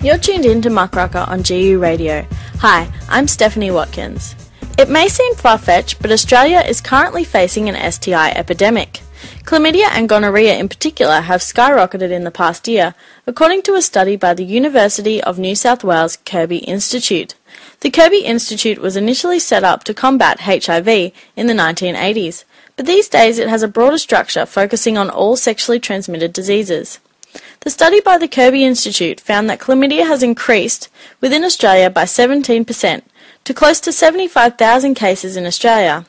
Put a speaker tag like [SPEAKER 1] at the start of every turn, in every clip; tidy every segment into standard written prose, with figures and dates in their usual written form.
[SPEAKER 1] You're tuned in to Muckraker on GU Radio. Hi, I'm Stephanie Watkins. It may seem far-fetched, but Australia is currently facing an STI epidemic. Chlamydia and gonorrhea in particular have skyrocketed in the past year, according to a study by the University of New South Wales Kirby Institute. The Kirby Institute was initially set up to combat HIV in the 1980s, but these days it has a broader structure focusing on all sexually transmitted diseases. The study by the Kirby Institute found that chlamydia has increased within Australia by 17% to close to 75,000 cases in Australia.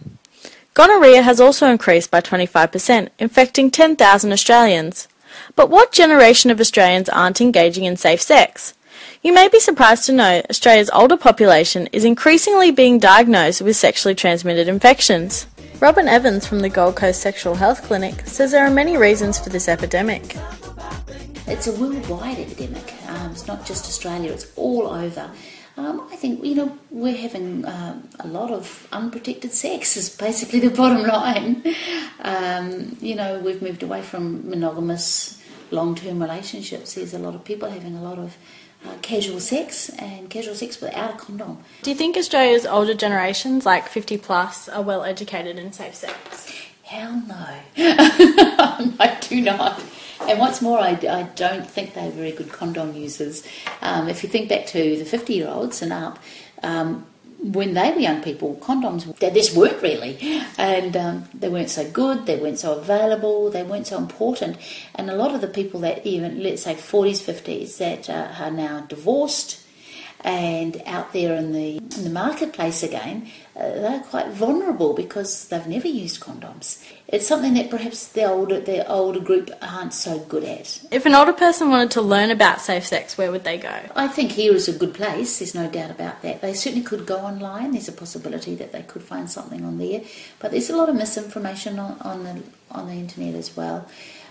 [SPEAKER 1] Gonorrhea has also increased by 25%, infecting 10,000 Australians. But what generation of Australians aren't engaging in safe sex? You may be surprised to know Australia's older population is increasingly being diagnosed with sexually transmitted infections. Robin Evans from the Gold Coast Sexual Health Clinic says there are many reasons for this epidemic.
[SPEAKER 2] It's a worldwide epidemic. It's not just Australia, it's all over. I think, we're having a lot of unprotected sex is basically the bottom line. We've moved away from monogamous long-term relationships. There's a lot of people having a lot of casual sex and casual sex without a condom.
[SPEAKER 1] Do you think Australia's older generations, like 50 plus, are well educated in safe sex?
[SPEAKER 2] Hell no. I do not. And what's more, I don't think they're very good condom users. If you think back to the 50-year-olds and up, when they were young people, condoms, they just weren't really. And they weren't so good, they weren't so available, they weren't so important. And a lot of the people that even, let's say 40s, 50s, that are now divorced and out there in the marketplace again, they're quite vulnerable because they've never used condoms. It's something that perhaps the older group aren't so good at.
[SPEAKER 1] If an older person wanted to learn about safe sex, where would they go?
[SPEAKER 2] I think here is a good place, there's no doubt about that. They certainly could go online, there's a possibility that they could find something on there, but there's a lot of misinformation on the internet as well.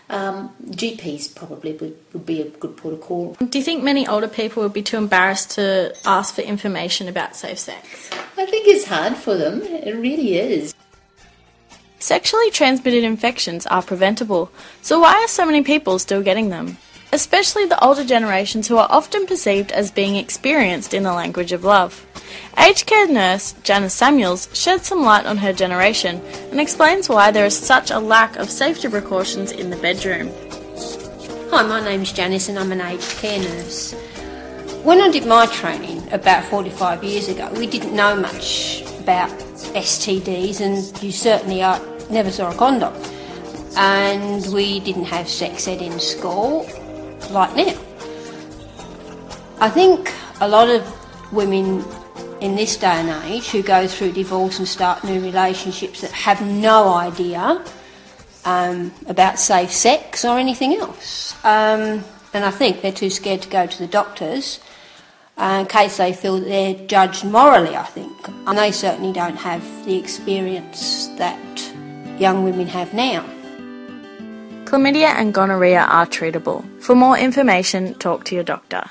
[SPEAKER 2] GPs probably would be a good port of call.
[SPEAKER 1] Do you think many older people would be too embarrassed to ask for information about safe sex?
[SPEAKER 2] I think it's hard for them, it really is.
[SPEAKER 1] Sexually transmitted infections are preventable, so why are so many people still getting them? Especially the older generations who are often perceived as being experienced in the language of love. Aged care nurse Janice Samuels sheds some light on her generation and explains why there is such a lack of safety precautions in the bedroom.
[SPEAKER 3] Hi, my name's Janice and I'm an aged care nurse. When I did my training about 45 years ago, we didn't know much about STDs, and you certainly never saw a condom. And we didn't have sex ed in school like now. I think a lot of women in this day and age who go through divorce and start new relationships that have no idea about safe sex or anything else. And I think they're too scared to go to the doctors in case they feel that they're judged morally, I think. And they certainly don't have the experience that young women have now.
[SPEAKER 1] Chlamydia and gonorrhea are treatable. For more information, talk to your doctor.